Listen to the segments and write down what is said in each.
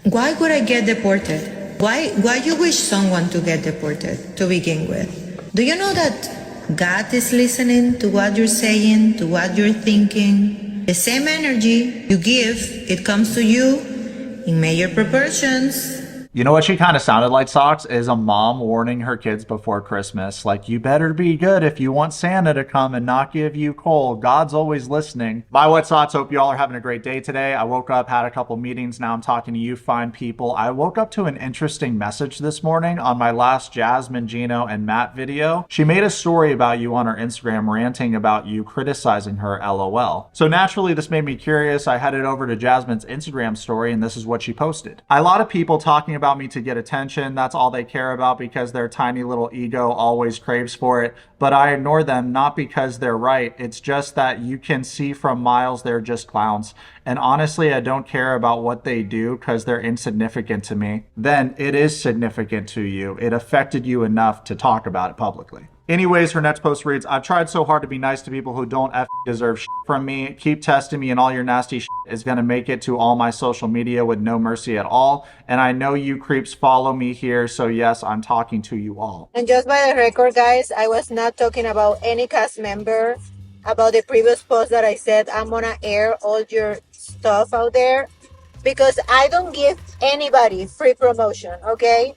Why would I get deported? Why you wish someone to get deported to begin with? Do you know that God is listening to what you're saying, to what you're thinking? The same energy you give, it comes to you in major proportions. You know what she kind of sounded like, Socks, is a mom warning her kids before Christmas. Like, you better be good if you want Santa to come and not give you coal. God's always listening. My Wet Socks, hope you all are having a great day today. I woke up, had a couple meetings. Now I'm talking to you fine people. I woke up to an interesting message this morning on my last Jasmine, Gino, and Matt video. She made a story about you on her Instagram, ranting about you criticizing her, LOL. So naturally, this made me curious. I headed over to Jasmine's Instagram story, and this is what she posted. A lot of people talking about me to get attention. That's all they care about because their tiny little ego always craves for it. But I ignore them, not because they're right. It's just that you can see from miles they're just clowns. And honestly, I don't care about what they do because they're insignificant to me. Then it is significant to you. It affected you enough to talk about it publicly. Anyways, her next post reads, I've tried so hard to be nice to people who don't deserve shit from me. Keep testing me and all your nasty shit is going to make it to all my social media with no mercy at all. And I know you creeps follow me here. So yes, I'm talking to you all. And just by the record, guys, I was not talking about any cast member. About the previous post that I said, I'm going to air all your stuff out there because I don't give anybody free promotion, okay?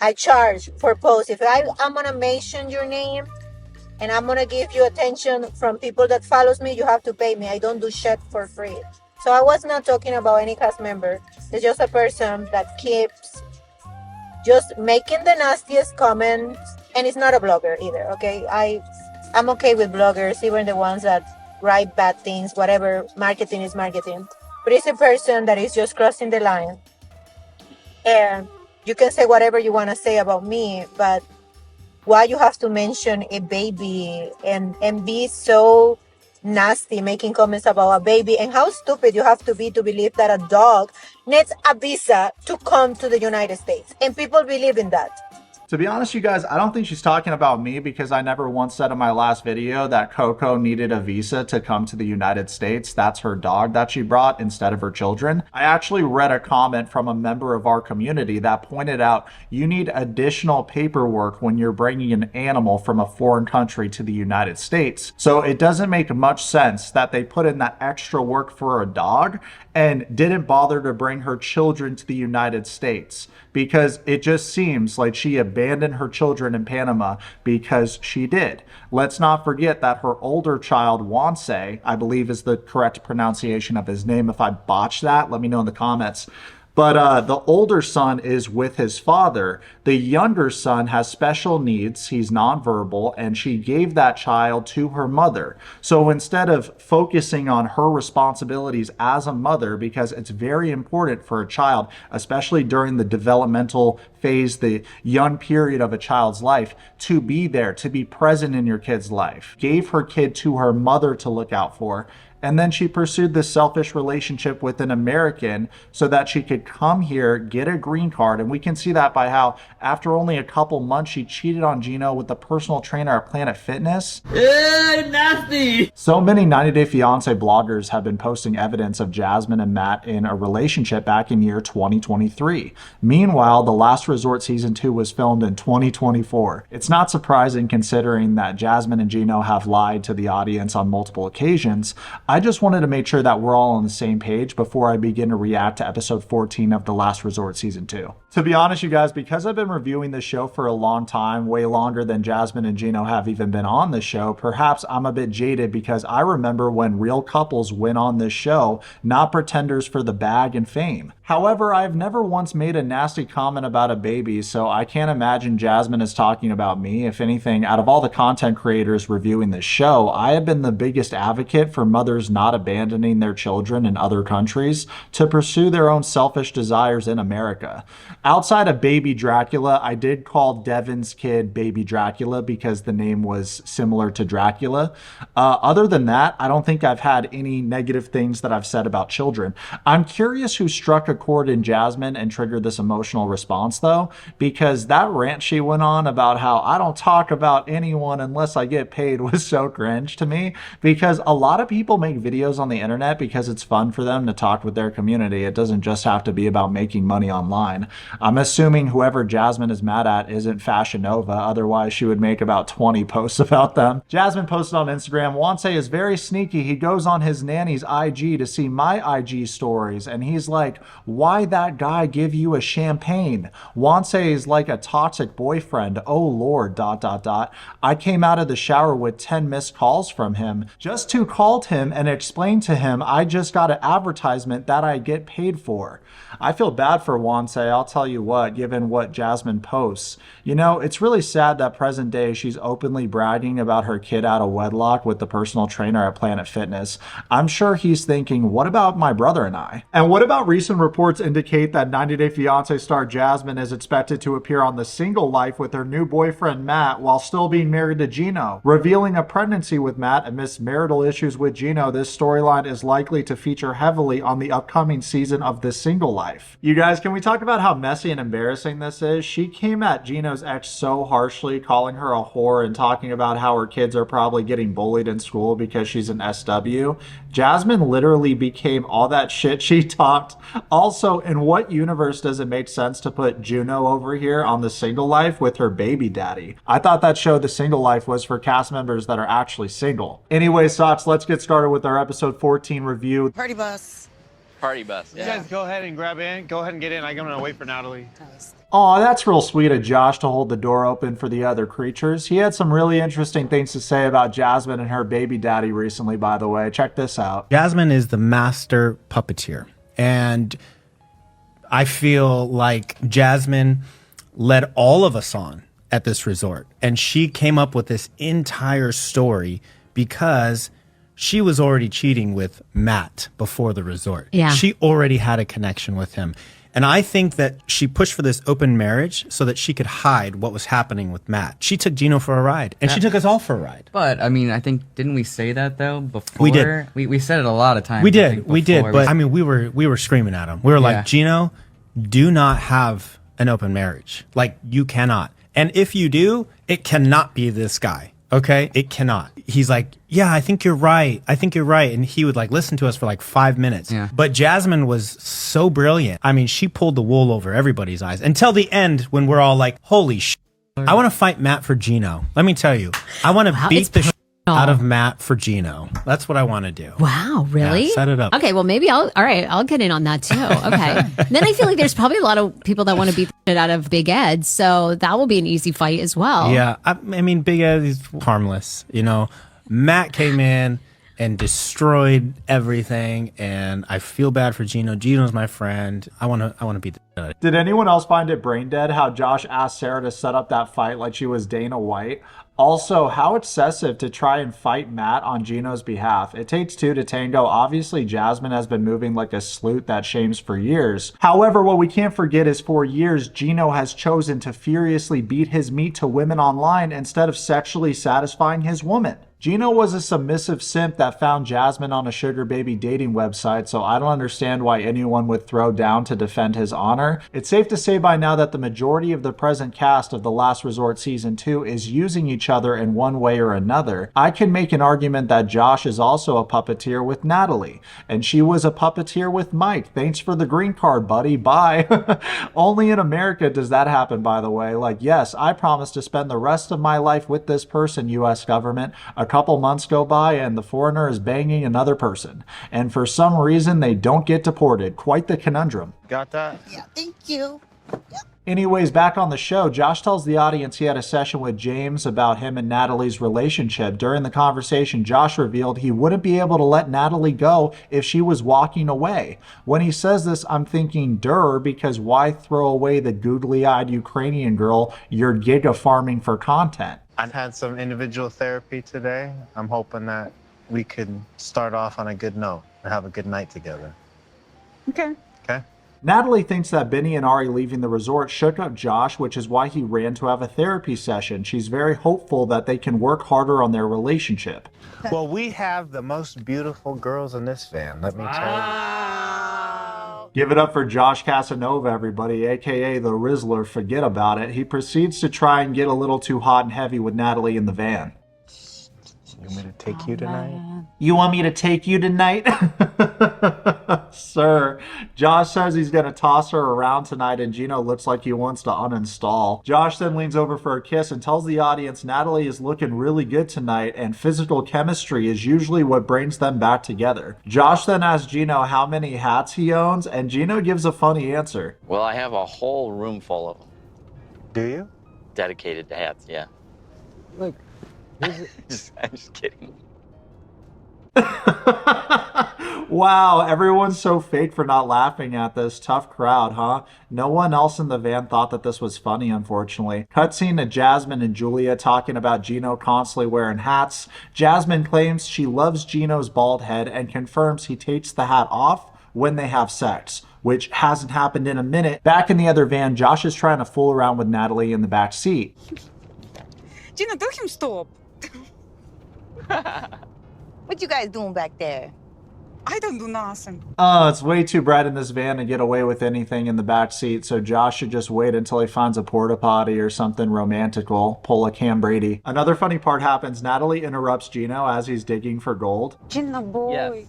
I charge for posts. If I'm going to mention your name and I'm going to give you attention from people that follows me, you have to pay me. I don't do shit for free. So I was not talking about any cast member. It's just a person that keeps just making the nastiest comments. And it's not a blogger either, okay? I'm okay with bloggers, even the ones that write bad things, whatever. Marketing is marketing. But it's a person that is just crossing the line. And you can say whatever you want to say about me, but why you have to mention a baby and be so nasty making comments about a baby, and how stupid you have to be to believe that a dog needs a visa to come to the United States. And people believe in that. To be honest, you guys, I don't think she's talking about me because I never once said in my last video that Coco needed a visa to come to the United States. That's her dog that she brought instead of her children. I actually read a comment from a member of our community that pointed out you need additional paperwork when you're bringing an animal from a foreign country to the United States. So it doesn't make much sense that they put in that extra work for a dog and didn't bother to bring her children to the United States, because it just seems like she abandoned her children in Panama because she did. Let's not forget that her older child, Wanse, I believe is the correct pronunciation of his name. If I botch that, let me know in the comments. But the older son is with his father. The younger son has special needs. He's nonverbal, and she gave that child to her mother. So instead of focusing on her responsibilities as a mother, because it's very important for a child, especially during the developmental phase, the young period of a child's life, to be there, to be present in your kid's life, gave her kid to her mother to look out for. And then she pursued this selfish relationship with an American so that she could come here, get a green card. And we can see that by how after only a couple months, she cheated on Gino with the personal trainer at Planet Fitness. Nasty! So many 90 Day Fiancé bloggers have been posting evidence of Jasmine and Matt in a relationship back in year 2023. Meanwhile, The Last Resort Season 2 was filmed in 2024. It's not surprising considering that Jasmine and Gino have lied to the audience on multiple occasions. I just wanted to make sure that we're all on the same page before I begin to react to episode 14 of The Last Resort Season 2. To be honest, you guys, because I've been reviewing this show for a long time, way longer than Jasmine and Gino have even been on the show, perhaps I'm a bit jaded because I remember when real couples went on this show, not pretenders for the bag and fame. However, I've never once made a nasty comment about a baby, so I can't imagine Jasmine is talking about me. If anything, out of all the content creators reviewing this show, I have been the biggest advocate for mothers not abandoning their children in other countries to pursue their own selfish desires in America. Outside of Baby Dracula, I did call Devin's kid Baby Dracula because the name was similar to Dracula. Other than that, I don't think I've had any negative things that I've said about children. I'm curious who struck a chord in Jasmine and triggered this emotional response though, because that rant she went on about how I don't talk about anyone unless I get paid was so cringe to me, because a lot of people make make videos on the internet because it's fun for them to talk with their community. It doesn't just have to be about making money online. I'm assuming whoever Jasmine is mad at isn't Fashion Nova, otherwise she would make about 20 posts about them. Jasmine posted on Instagram, Wanse is very sneaky. He goes on his nanny's IG to see my IG stories, and he's like, why that guy give you a champagne? Wanse is like a toxic boyfriend. Oh Lord, ... I came out of the shower with 10 missed calls from him. Just to called him and explained to him I just got an advertisement that I get paid for. I feel bad for Wanse, I'll tell you what, given what Jasmine posts. You know, it's really sad that present day she's openly bragging about her kid out of wedlock with the personal trainer at Planet Fitness. I'm sure he's thinking, what about my brother and I? And what about recent reports indicate that 90 Day Fiancé star Jasmine is expected to appear on The Single Life with her new boyfriend Matt while still being married to Gino. Revealing a pregnancy with Matt amidst marital issues with Gino, this storyline is likely to feature heavily on the upcoming season of The Single Life. You guys, can we talk about how messy and embarrassing this is? She came at Gino's ex so harshly, calling her a whore and talking about how her kids are probably getting bullied in school because she's an SW. Jasmine literally became all that shit she talked. Also, in what universe does it make sense to put Juno over here on The Single Life with her baby daddy? I thought that show The Single Life was for cast members that are actually single. Anyway, Socks, let's get started with our episode 14 review. Party bus. Party bus. You guys go ahead and grab in. Go ahead and get in. I'm gonna wait for Natalie. Aw, that's real sweet of Josh to hold the door open for the other creatures. He had some really interesting things to say about Jasmine and her baby daddy recently, by the way. Check this out. Jasmine is the master puppeteer. And I feel like Jasmine led all of us on at this resort. And she came up with this entire story because she was already cheating with Matt before the resort. Yeah. She already had a connection with him. And I think that she pushed for this open marriage so that she could hide what was happening with Matt. She took Gino for a ride, and she took us all for a ride. But I mean, I think didn't we say that though before? We did. We said it a lot of times. We I did, think, we did. before. But I mean, we were screaming at him. We were Yeah. like, Gino, do not have an open marriage. Like, you cannot. And if you do, it cannot be this guy. Okay, it cannot. He's like, yeah, I think you're right. I think you're right. And he would like listen to us for like 5 minutes. Yeah. But Jasmine was so brilliant. I mean, she pulled the wool over everybody's eyes until the end when we're all like, holy shit. I want to fight Matt for Gino. Let me tell you, I want to beat the shit out of Matt for Gino. That's what I want to do. Wow, really? Yeah, set it up. Okay, well, maybe I'll get in on that too. Okay. Then I feel like there's probably a lot of people that want to beat the shit out of Big Ed, so that will be an easy fight as well. Yeah, I mean, Big Ed is harmless. You know, Matt came in and destroyed everything, and I feel bad for Gino. Gino's my friend. I want to beat the shit out of Did anyone else find it brain dead how Josh asked Sarah to set up that fight like she was Dana White? Also, how excessive to try and fight Matt on Gino's behalf. It takes two to tango. Obviously, Jasmine has been moving like a sloot that shames for years. However, what we can't forget is for years, Gino has chosen to furiously beat his meat to women online instead of sexually satisfying his woman. Gino was a submissive simp that found Jasmine on a sugar baby dating website, so I don't understand why anyone would throw down to defend his honor. It's safe to say by now that the majority of the present cast of The Last Resort Season 2 is using each other in one way or another. I can make an argument that Josh is also a puppeteer with Natalie, and she was a puppeteer with Mike. Thanks for the green card, buddy. Bye. Only in America does that happen, by the way. Like, yes, I promise to spend the rest of my life with this person, US government. A couple months go by and the foreigner is banging another person. And for some reason, they don't get deported. Quite the conundrum. Got that? Yeah, thank you. Anyways, back on the show, Josh tells the audience he had a session with James about him and Natalie's relationship. During the conversation, Josh revealed he wouldn't be able to let Natalie go if she was walking away. When he says this, I'm thinking, durr, because why throw away the googly-eyed Ukrainian girl you're giga farming for content? I've had some individual therapy today. I'm hoping that we could start off on a good note and have a good night together. Okay. Okay? Natalie thinks that Benny and Ari leaving the resort shook up Josh, which is why he ran to have a therapy session. She's very hopeful that they can work harder on their relationship. Well, we have the most beautiful girls in this van, let me tell you. Give it up for Josh Casanova, everybody, aka the Rizzler. Forget about it. He proceeds to try and get a little too hot and heavy with Natalie in the van. want me to take you tonight? You want me to take you tonight? Sir, Josh says he's gonna toss her around tonight and Gino looks like he wants to uninstall. Josh then leans over for a kiss and tells the audience Natalie is looking really good tonight and physical chemistry is usually what brings them back together. Josh then asks Gino how many hats he owns and Gino gives a funny answer. Well, I have a whole room full of them. Do you? Dedicated to hats, yeah. Look, I'm just kidding. Wow, everyone's so fake for not laughing at this. Tough crowd, huh? No one else in the van thought that this was funny, unfortunately. Cutscene to Jasmine and Julia talking about Gino constantly wearing hats. Jasmine claims she loves Gino's bald head and confirms he takes the hat off when they have sex, which hasn't happened in a minute. Back in the other van, Josh is trying to fool around with Natalie in the back seat. Gino, tell him stop. What you guys doing back there? I don't do nothing. Oh, it's way too bright in this van to get away with anything in the back seat, so Josh should just wait until he finds a porta potty or something romantical. Pull a Cam Brady. Another funny part happens. Natalie interrupts Gino as he's digging for gold. Gino, boy, Yes.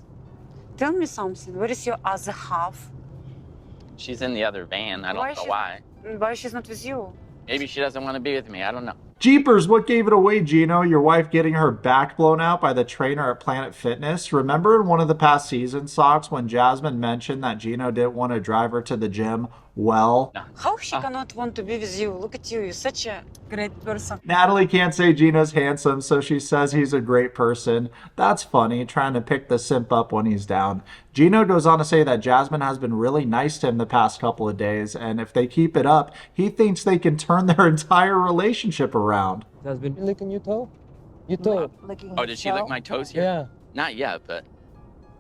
tell me something. Where is your other half? She's in the other van. I don't know why. Why she's not with you? Maybe she doesn't want to be with me. I don't know. Jeepers, what gave it away, Gino? Your wife getting her back blown out by the trainer at Planet Fitness? Remember in one of the past seasons, Socks, when Jasmine mentioned that Gino didn't want to drive her to the gym? Well, How she cannot want to be with you? Look at you. You're such a great person. Natalie can't say Gino's handsome, so she says he's a great person. That's funny, trying to pick the simp up when he's down. Gino goes on to say that Jasmine has been really nice to him the past couple of days, and if they keep it up, he thinks they can turn their entire relationship around. Jasmine. You licking your toe? Your toe? Oh, did she lick my toes here? Yeah. Not yet, but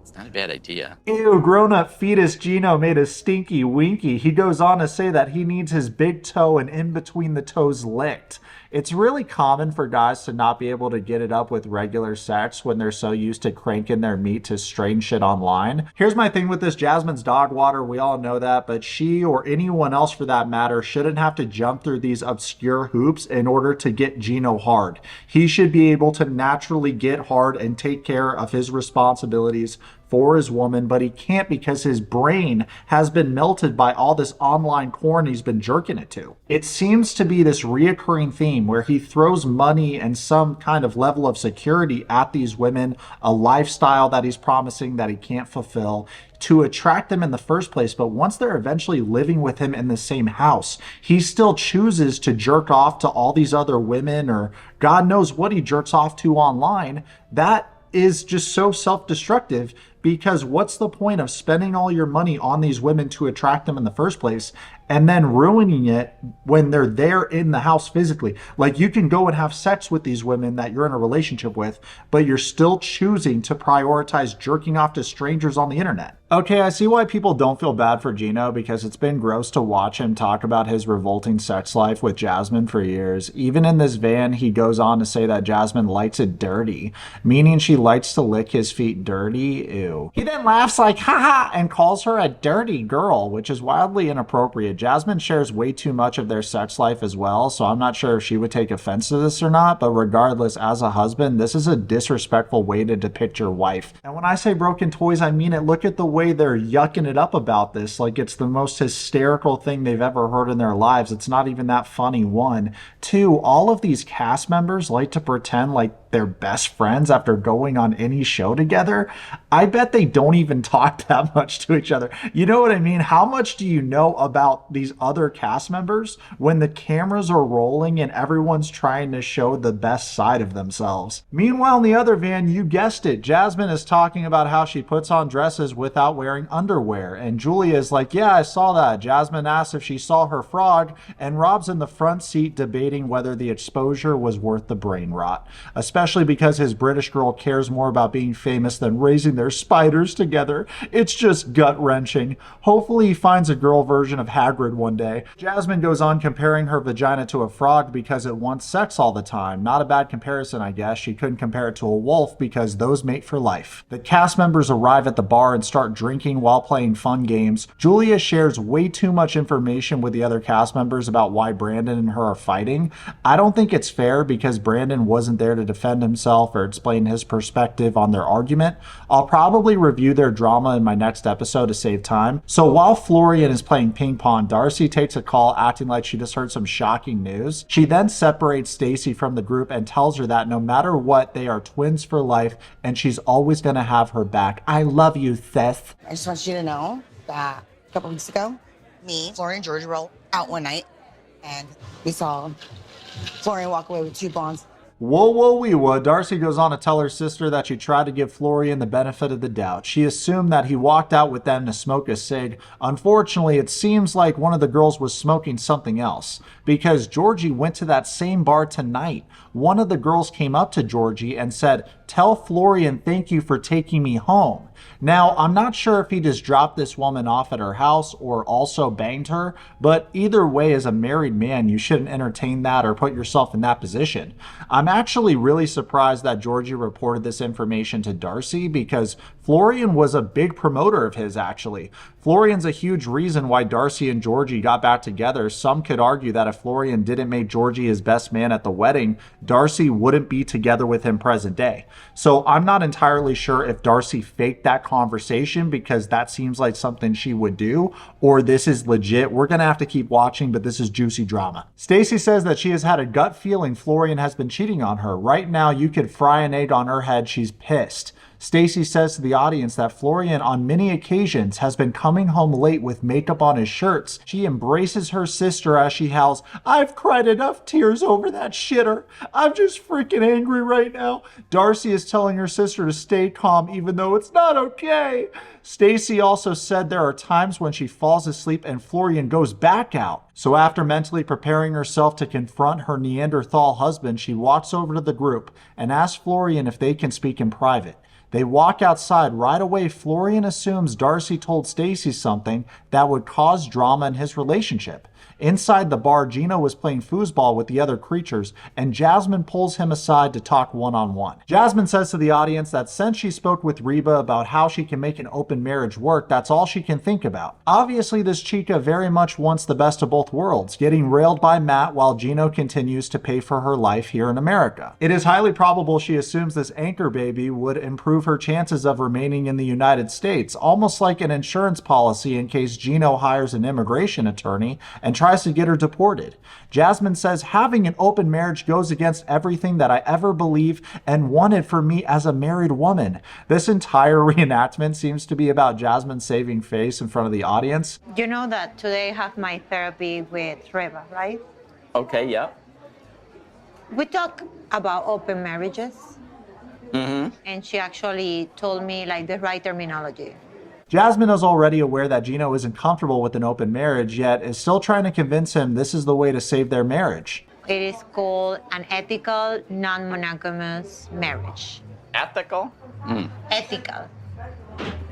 it's not a bad idea. Ew, grown-up fetus Gino made a stinky winky. He goes on to say that he needs his big toe and in between the toes licked. It's really common for guys to not be able to get it up with regular sex when they're so used to cranking their meat to strange shit online. Here's my thing with this. Jasmine's dog water, we all know that, but she or anyone else for that matter shouldn't have to jump through these obscure hoops in order to get Gino hard. He should be able to naturally get hard and take care of his responsibilities for his woman, but he can't because his brain has been melted by all this online porn he's been jerking it to. It seems to be this reoccurring theme where he throws money and some kind of level of security at these women, a lifestyle that he's promising that he can't fulfill, to attract them in the first place. But once they're eventually living with him in the same house, he still chooses to jerk off to all these other women, or God knows what he jerks off to online. That is just so self-destructive, because what's the point of spending all your money on these women to attract them in the first place and then ruining it when they're there in the house physically? Like, you can go and have sex with these women that you're in a relationship with, but you're still choosing to prioritize jerking off to strangers on the internet. Okay, I see why people don't feel bad for Gino, because it's been gross to watch him talk about his revolting sex life with Jasmine for years. Even in this van, he goes on to say that Jasmine likes it dirty, meaning she likes to lick his feet dirty. Ew. He then laughs like, haha, and calls her a dirty girl, which is wildly inappropriate. Jasmine shares way too much of their sex life as well, so I'm not sure if she would take offense to this or not, but regardless, as a husband, this is a disrespectful way to depict your wife. And when I say broken toys, I mean it. Look at the way they're yucking it up about this, like it's the most hysterical thing they've ever heard in their lives. It's not even that funny. 1. 2, all of these cast members like to pretend like they're best friends after going on any show together. I bet they don't even talk that much to each other. You know what I mean? How much do you know about these other cast members when the cameras are rolling and everyone's trying to show the best side of themselves? Meanwhile, in the other van, you guessed it, Jasmine is talking about how she puts on dresses without wearing underwear, and Julia is like, yeah, I saw that. Jasmine asks if she saw her frog, and Rob's in the front seat debating whether the exposure was worth the brain rot, especially because his British girl cares more about being famous than raising their spiders together. It's just gut-wrenching. Hopefully he finds a girl version of Hagrid one day. Jasmine goes on comparing her vagina to a frog because it wants sex all the time. Not a bad comparison, I guess. She couldn't compare it to a wolf because those mate for life. The cast members arrive at the bar and start drinking while playing fun games. Julia shares way too much information with the other cast members about why Brandon and her are fighting. I don't think it's fair because Brandon wasn't there to defend himself or explain his perspective on their argument. I'll probably review their drama in my next episode to save time. So while Florian is playing ping pong, Darcy takes a call acting like she just heard some shocking news. She then separates Stacy from the group and tells her that no matter what, they are twins for life and she's always going to have her back. I love you, Seth. I just want you to know that a couple weeks ago, me, Florian, and George were out one night, and we saw Florian walk away with 2 bonds. Whoa, whoa, wee, whoa. Darcy goes on to tell her sister that she tried to give Florian the benefit of the doubt. She assumed that he walked out with them to smoke a cig. Unfortunately, it seems like one of the girls was smoking something else because Georgie went to that same bar tonight. One of the girls came up to Georgie and said, "Tell Florian thank you for taking me home." Now, I'm not sure if he just dropped this woman off at her house or also banged her, but either way, as a married man, you shouldn't entertain that or put yourself in that position. I'm actually really surprised that Georgie reported this information to Darcy because Florian was a big promoter of his, actually. Florian's a huge reason why Darcy and Georgie got back together. Some could argue that if Florian didn't make Georgie his best man at the wedding, Darcy wouldn't be together with him present day. So I'm not entirely sure if Darcy faked that conversation because that seems like something she would do, or this is legit. We're gonna have to keep watching, but this is juicy drama. Stacy says that she has had a gut feeling Florian has been cheating on her. Right now, you could fry an egg on her head. She's pissed. Stacy says to the audience that Florian on many occasions has been coming home late with makeup on his shirts. She embraces her sister as she howls, "I've cried enough tears over that shitter. I'm just freaking angry right now." Darcy is telling her sister to stay calm even though it's not okay. Stacy also said there are times when she falls asleep and Florian goes back out. So after mentally preparing herself to confront her Neanderthal husband, she walks over to the group and asks Florian if they can speak in private. They walk outside. Right away, Florian assumes Darcy told Stacy something that would cause drama in his relationship. Inside the bar, Gino was playing foosball with the other creatures, and Jasmine pulls him aside to talk one-on-one. Jasmine says to the audience that since she spoke with Reba about how she can make an open marriage work, that's all she can think about. Obviously, this chica very much wants the best of both worlds, getting railed by Matt while Gino continues to pay for her life here in America. It is highly probable she assumes this anchor baby would improve her chances of remaining in the United States, almost like an insurance policy in case Gino hires an immigration attorney and tries to get her deported. Jasmine says having an open marriage goes against everything that I ever believed and wanted for me as a married woman. This entire reenactment seems to be about Jasmine saving face in front of the audience. You know that today I have my therapy with Reba, right? Okay, yeah. We talk about open marriages, and she actually told me like the right terminology. Jasmine is already aware that Gino isn't comfortable with an open marriage, yet is still trying to convince him this is the way to save their marriage. It is called an ethical, non-monogamous marriage. Ethical? Ethical.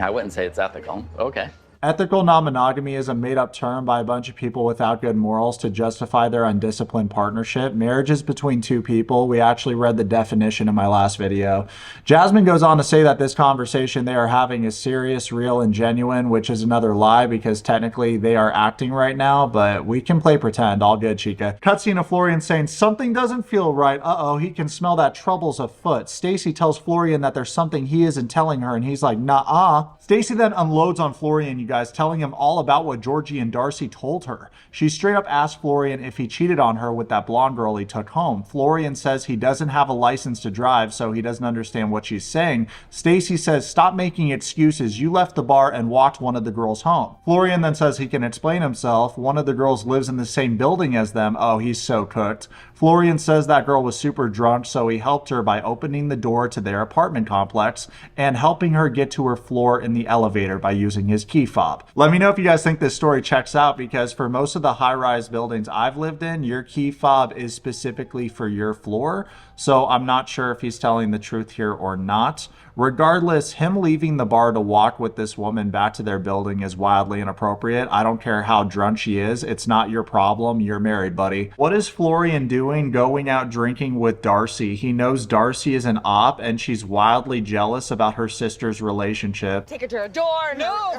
I wouldn't say it's ethical. Okay. Ethical non-monogamy is a made-up term by a bunch of people without good morals to justify their undisciplined partnership. Marriage is between two people. We actually read the definition in my last video. Jasmine goes on to say that this conversation they are having is serious, real, and genuine, which is another lie because technically they are acting right now, but we can play pretend. All good, chica. Cutscene of Florian saying, "Something doesn't feel right. Uh-oh, he can smell that trouble's afoot." Stacy tells Florian that there's something he isn't telling her, and he's like, "Nah-uh." Stacy then unloads on Florian, you guys, telling him all about what Georgie and Darcy told her. She straight up asked Florian if he cheated on her with that blonde girl he took home. Florian says he doesn't have a license to drive, so he doesn't understand what she's saying. Stacy says, "Stop making excuses. You left the bar and walked one of the girls home." Florian then says he can explain himself. One of the girls lives in the same building as them. Oh, he's so cooked. Florian says that girl was super drunk, so he helped her by opening the door to their apartment complex and helping her get to her floor in the elevator by using his key fob. Let me know if you guys think this story checks out, because for most of the high-rise buildings I've lived in, your key fob is specifically for your floor. So I'm not sure if he's telling the truth here or not. Regardless, him leaving the bar to walk with this woman back to their building is wildly inappropriate. I don't care how drunk she is. It's not your problem. You're married, buddy. What is Florian doing going out drinking with Darcy? He knows Darcy is an op and she's wildly jealous about her sister's relationship. Take her to her door. No.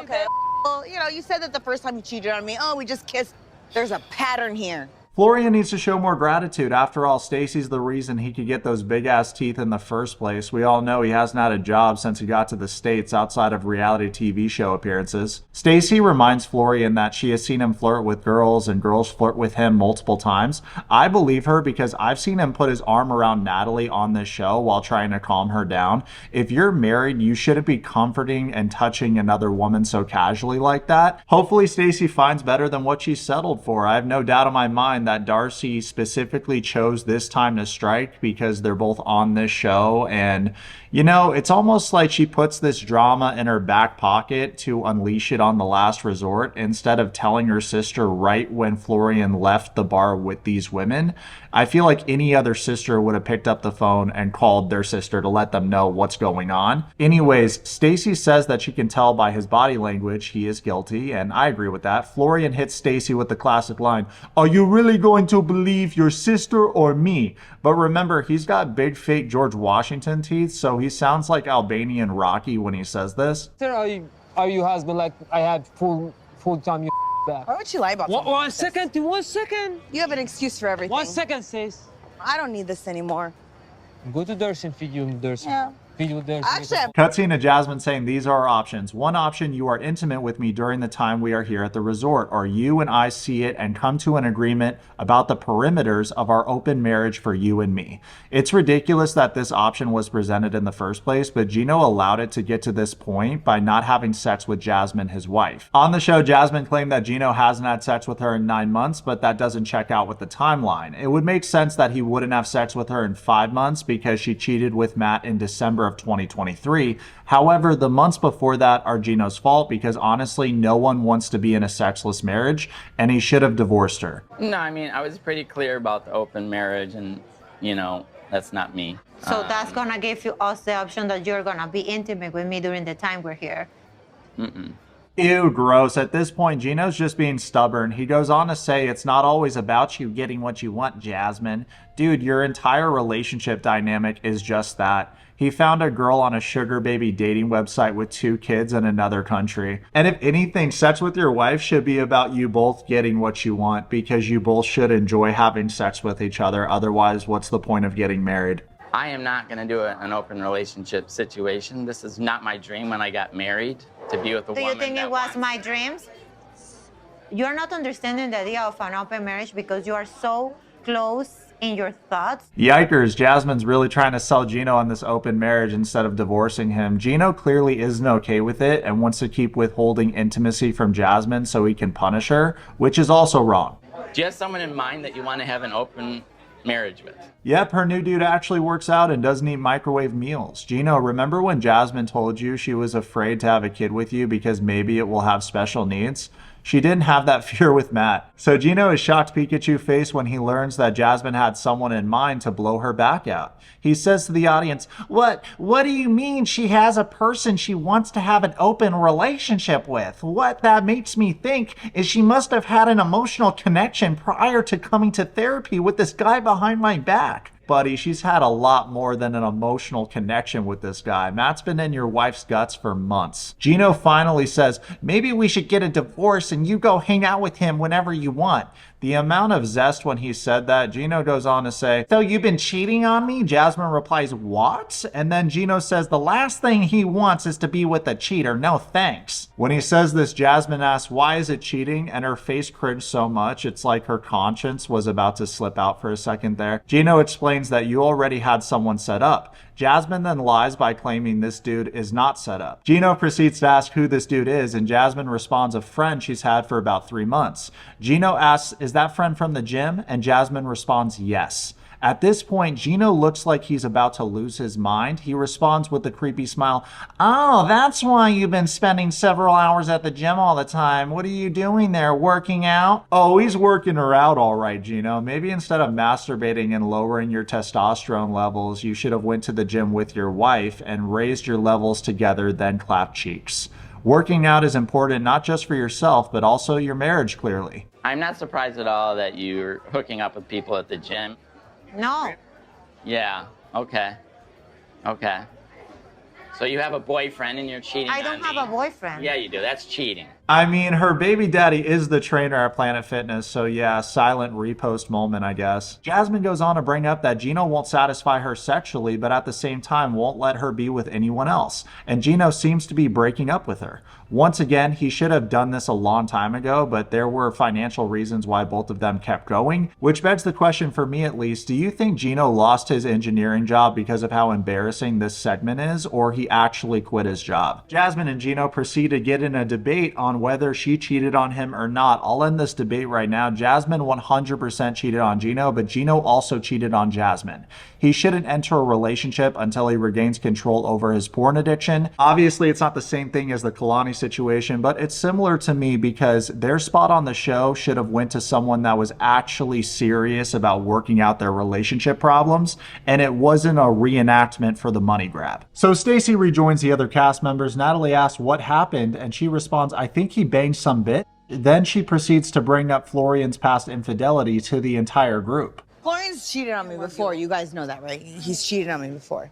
Okay. Well, you know, you said that the first time you cheated on me. Oh, we just kissed. There's a pattern here. Florian needs to show more gratitude. After all, Stacy's the reason he could get those big-ass teeth in the first place. We all know he hasn't had a job since he got to the States outside of reality TV show appearances. Stacy reminds Florian that she has seen him flirt with girls and girls flirt with him multiple times. I believe her because I've seen him put his arm around Natalie on this show while trying to calm her down. If you're married, you shouldn't be comforting and touching another woman so casually like that. Hopefully, Stacy finds better than what she settled for. I have no doubt in my mind that Darcy specifically chose this time to strike because they're both on this show, and you know, it's almost like she puts this drama in her back pocket to unleash it on the last resort instead of telling her sister right when Florian left the bar with these women. I feel like any other sister would have picked up the phone and called their sister to let them know what's going on. Anyways, Stacy says that she can tell by his body language he is guilty, and I agree with that. Florian hits Stacy with the classic line, "Are you really going to believe your sister or me?" But remember, he's got big fake George Washington teeth, so he sounds like Albanian Rocky when he says this. Are you husband like I had full time back? Why would you lie about something One like this? second, 1 second. You have an excuse for everything. 1 second, sis. I don't need this anymore. Go to Darcy and feed you Darcy. Yeah. Feed you Darcy. Actually, Cutscene to Jasmine saying these are our options. One option, you are intimate with me during the time we are here at the resort, or you and I see it and come to an agreement about the perimeters of our open marriage for you and me. It's ridiculous that this option was presented in the first place, but Gino allowed it to get to this point by not having sex with Jasmine, his wife. On the show, Jasmine claimed that Gino hasn't had sex with her in 9 months, but that doesn't check out with the timeline. It would make sense that he wouldn't have sex with her in 5 months because she cheated with Matt in December of 2023. However, the months before that are Gino's fault because honestly, no one wants to be in a sexless marriage, and he should have divorced her. No, I mean, I was pretty clear about the open marriage, and, you know, that's not me. So that's gonna give you us the option that you're gonna be intimate with me during the time we're here. Ew, gross. At this point, Gino's just being stubborn. He goes on to say, it's not always about you getting what you want, Jasmine. Dude, your entire relationship dynamic is just that. He found a girl on a sugar baby dating website with 2 kids in another country. And if anything, sex with your wife should be about you both getting what you want because you both should enjoy having sex with each other. Otherwise, what's the point of getting married? I am not going to do an open relationship situation. This is not my dream when I got married, to be with a woman. Do you think it was my dreams? You're not understanding the idea of an open marriage because you are so close in your thoughts. Yikers, Jasmine's really trying to sell Gino on this open marriage instead of divorcing him. Gino clearly isn't okay with it and wants to keep withholding intimacy from Jasmine so he can punish her, which is also wrong. Do you have someone in mind that you want to have an open marriage with? Yep, her new dude actually works out and doesn't eat microwave meals. Gino, remember when Jasmine told you she was afraid to have a kid with you because maybe it will have special needs? She didn't have that fear with Matt. So Gino is shocked Pikachu face when he learns that Jasmine had someone in mind to blow her back out. He says to the audience, What do you mean she has a person she wants to have an open relationship with? What that makes me think is she must have had an emotional connection prior to coming to therapy with this guy behind my back. Buddy, she's had a lot more than an emotional connection with this guy. Matt's been in your wife's guts for months. Gino finally says, maybe we should get a divorce and you go hang out with him whenever you want. The amount of zest when he said that, Gino goes on to say, so you've been cheating on me? Jasmine replies, what? And then Gino says the last thing he wants is to be with a cheater. No thanks. When he says this, Jasmine asks, why is it cheating? And her face cringed so much, it's like her conscience was about to slip out for a second there. Gino explains that you already had someone set up. Jasmine then lies by claiming this dude is not set up. Gino proceeds to ask who this dude is, and Jasmine responds a friend she's had for about 3 months. Gino asks, is that friend from the gym? And Jasmine responds, yes. At this point, Gino looks like he's about to lose his mind. He responds with a creepy smile. Oh, that's why you've been spending several hours at the gym all the time. What are you doing there, working out? Oh, he's working her out all right, Gino. Maybe instead of masturbating and lowering your testosterone levels, you should have went to the gym with your wife and raised your levels together, then clapped cheeks. Working out is important not just for yourself, but also your marriage, clearly. I'm not surprised at all that you're hooking up with people at the gym. No. Yeah, okay. Okay. So you have a boyfriend and you're cheating on me. I don't have a boyfriend. Yeah, you do. That's cheating. I mean, her baby daddy is the trainer at Planet Fitness, so yeah, silent repost moment, I guess. Jasmine goes on to bring up that Gino won't satisfy her sexually, but at the same time won't let her be with anyone else. And Gino seems to be breaking up with her. Once again, he should have done this a long time ago, but there were financial reasons why both of them kept going. Which begs the question, for me at least, do you think Gino lost his engineering job because of how embarrassing this segment is, or he actually quit his job? Jasmine and Gino proceed to get in a debate on whether she cheated on him or not. I'll end this debate right now. Jasmine 100% cheated on Gino, but Gino also cheated on Jasmine. He shouldn't enter a relationship until he regains control over his porn addiction. Obviously, it's not the same thing as the Kalani situation, but it's similar to me because their spot on the show should have went to someone that was actually serious about working out their relationship problems, and it wasn't a reenactment for the money grab. So Stacy rejoins the other cast members. Natalie asks what happened, and she responds, I think he banged some bitch. Then she proceeds to bring up Florian's past infidelity to the entire group. Florian's cheated on me before. You guys know that, right? He's cheated on me before.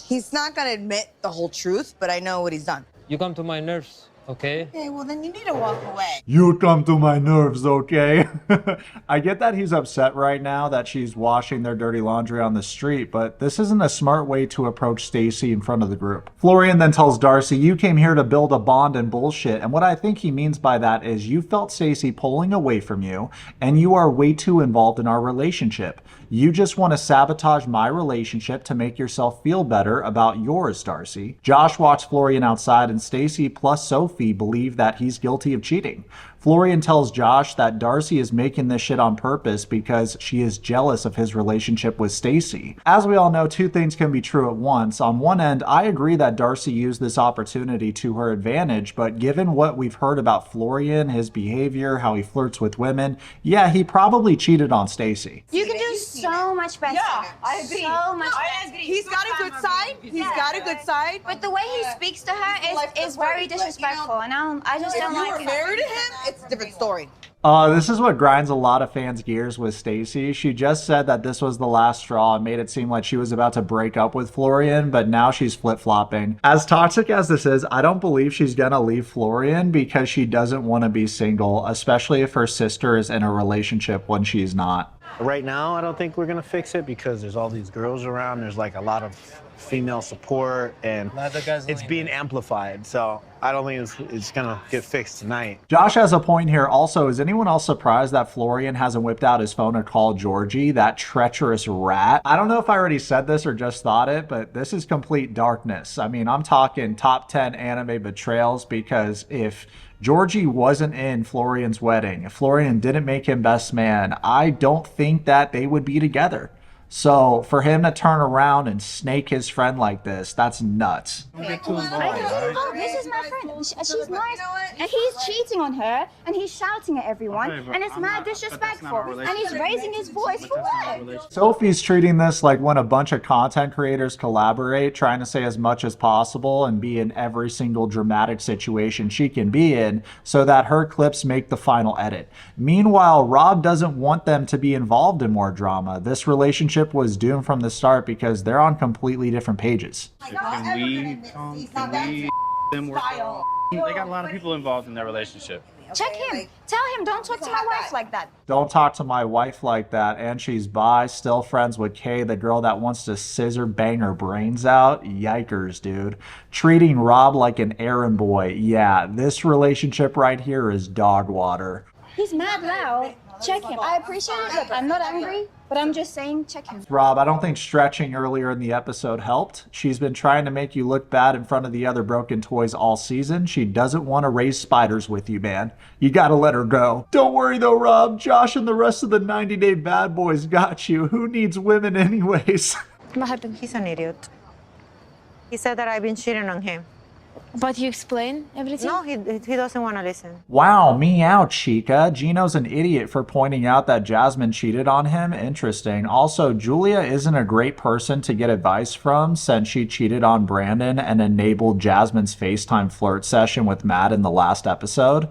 He's not gonna admit the whole truth, but I know what he's done. You come to my nerves, okay? Okay, well then you need to walk away. You come to my nerves, okay? I get that he's upset right now that she's washing their dirty laundry on the street, but this isn't a smart way to approach Stacy in front of the group. Florian then tells Darcy, you came here to build a bond and bullshit, and what I think he means by that is you felt Stacy pulling away from you, and you are way too involved in our relationship. You just want to sabotage my relationship to make yourself feel better about yours, Darcy. Josh walks Florian outside, and Stacy plus Sophie believe that he's guilty of cheating. Florian tells Josh that Darcy is making this shit on purpose because she is jealous of his relationship with Stacy. As we all know, two things can be true at once. On one end, I agree that Darcy used this opportunity to her advantage, but given what we've heard about Florian, his behavior, how he flirts with women, yeah, he probably cheated on Stacy. You can do so much better. Yeah, I agree. So much I agree. He's got a good side. He's got a good side. But the way he speaks to her is very disrespectful, and I just don't like it. If you were married to him, it's a different story. This is what grinds a lot of fans' gears with Stacy. She just said that this was the last straw and made it seem like she was about to break up with Florian, but now she's flip-flopping. As toxic as this is, I don't believe she's gonna leave Florian because she doesn't want to be single, especially if her sister is in a relationship when she's not. Right now, I don't think we're gonna fix it because there's all these girls around. There's like a lot of female support and it's being amplified. So I don't think it's gonna get fixed tonight. Josh has a point here. Also, is anyone else surprised that Florian hasn't whipped out his phone to call Georgie, that treacherous rat? I don't know if I already said this or just thought it, but this is complete darkness. I mean, I'm talking top 10 anime betrayals, because if Georgie wasn't in Florian's wedding, if Florian didn't make him best man, I don't think that they would be together. So for him to turn around and snake his friend like this, that's nuts. This is my friend. She's nice, and he's cheating on her, and he's shouting at everyone, and it's mad disrespectful, and he's raising his voice for what? Sophie's treating this like when a bunch of content creators collaborate, trying to say as much as possible and be in every single dramatic situation she can be in so that her clips make the final edit. Meanwhile, Rob doesn't want them to be involved in more drama. This relationship was doomed from the start because they're on completely different pages. Can we them work? They got a lot of people involved in their relationship. Check him. Tell him, don't talk to my wife like that. Don't talk to my wife like that. And she's bi, still friends with Kay, the girl that wants to scissor bang her brains out. Yikers, dude. Treating Rob like an errand boy. Yeah, this relationship right here is dog water. He's mad loud. Check him. I appreciate it. Look, I'm not angry, but I'm just saying, check him. Rob, I don't think stretching earlier in the episode helped. She's been trying to make you look bad in front of the other broken toys all season. She doesn't want to raise spiders with you, man. You gotta let her go. Don't worry though, Rob. Josh and the rest of the 90-Day Bad Boys got you. Who needs women anyways? What happened? He's an idiot. He said that I've been cheating on him. But you explain everything? No, he doesn't want to listen. Wow, meow, Chica. Gino's an idiot for pointing out that Jasmine cheated on him. Interesting. Also, Julia isn't a great person to get advice from since she cheated on Brandon and enabled Jasmine's FaceTime flirt session with Matt in the last episode.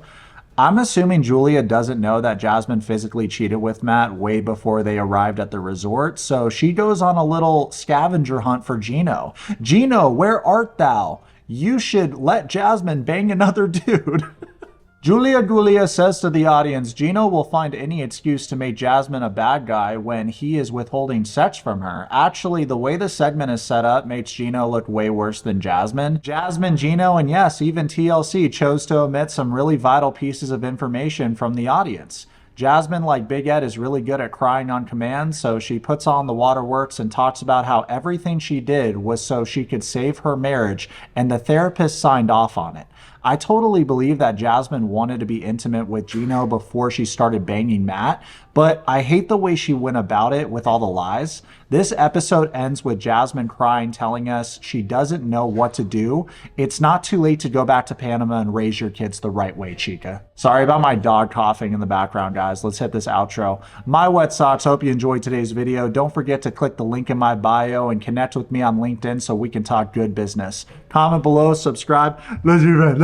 I'm assuming Julia doesn't know that Jasmine physically cheated with Matt way before they arrived at the resort, so she goes on a little scavenger hunt for Gino. Gino, where art thou? You should let Jasmine bang another dude. Julia says to the audience, Gino will find any excuse to make Jasmine a bad guy when he is withholding sex from her. Actually, the way the segment is set up makes Gino look way worse than Jasmine. Jasmine, Gino, and yes, even TLC chose to omit some really vital pieces of information from the audience. Jasmine, like Big Ed, is really good at crying on command, so she puts on the waterworks and talks about how everything she did was so she could save her marriage, and the therapist signed off on it. I totally believe that Jasmine wanted to be intimate with Gino before she started banging Matt, but I hate the way she went about it with all the lies. This episode ends with Jasmine crying, telling us she doesn't know what to do. It's not too late to go back to Panama and raise your kids the right way, Chica. Sorry about my dog coughing in the background, guys. Let's hit this outro. My wet socks, hope you enjoyed today's video. Don't forget to click the link in my bio and connect with me on LinkedIn so we can talk good business. Comment below, subscribe. Let's be red.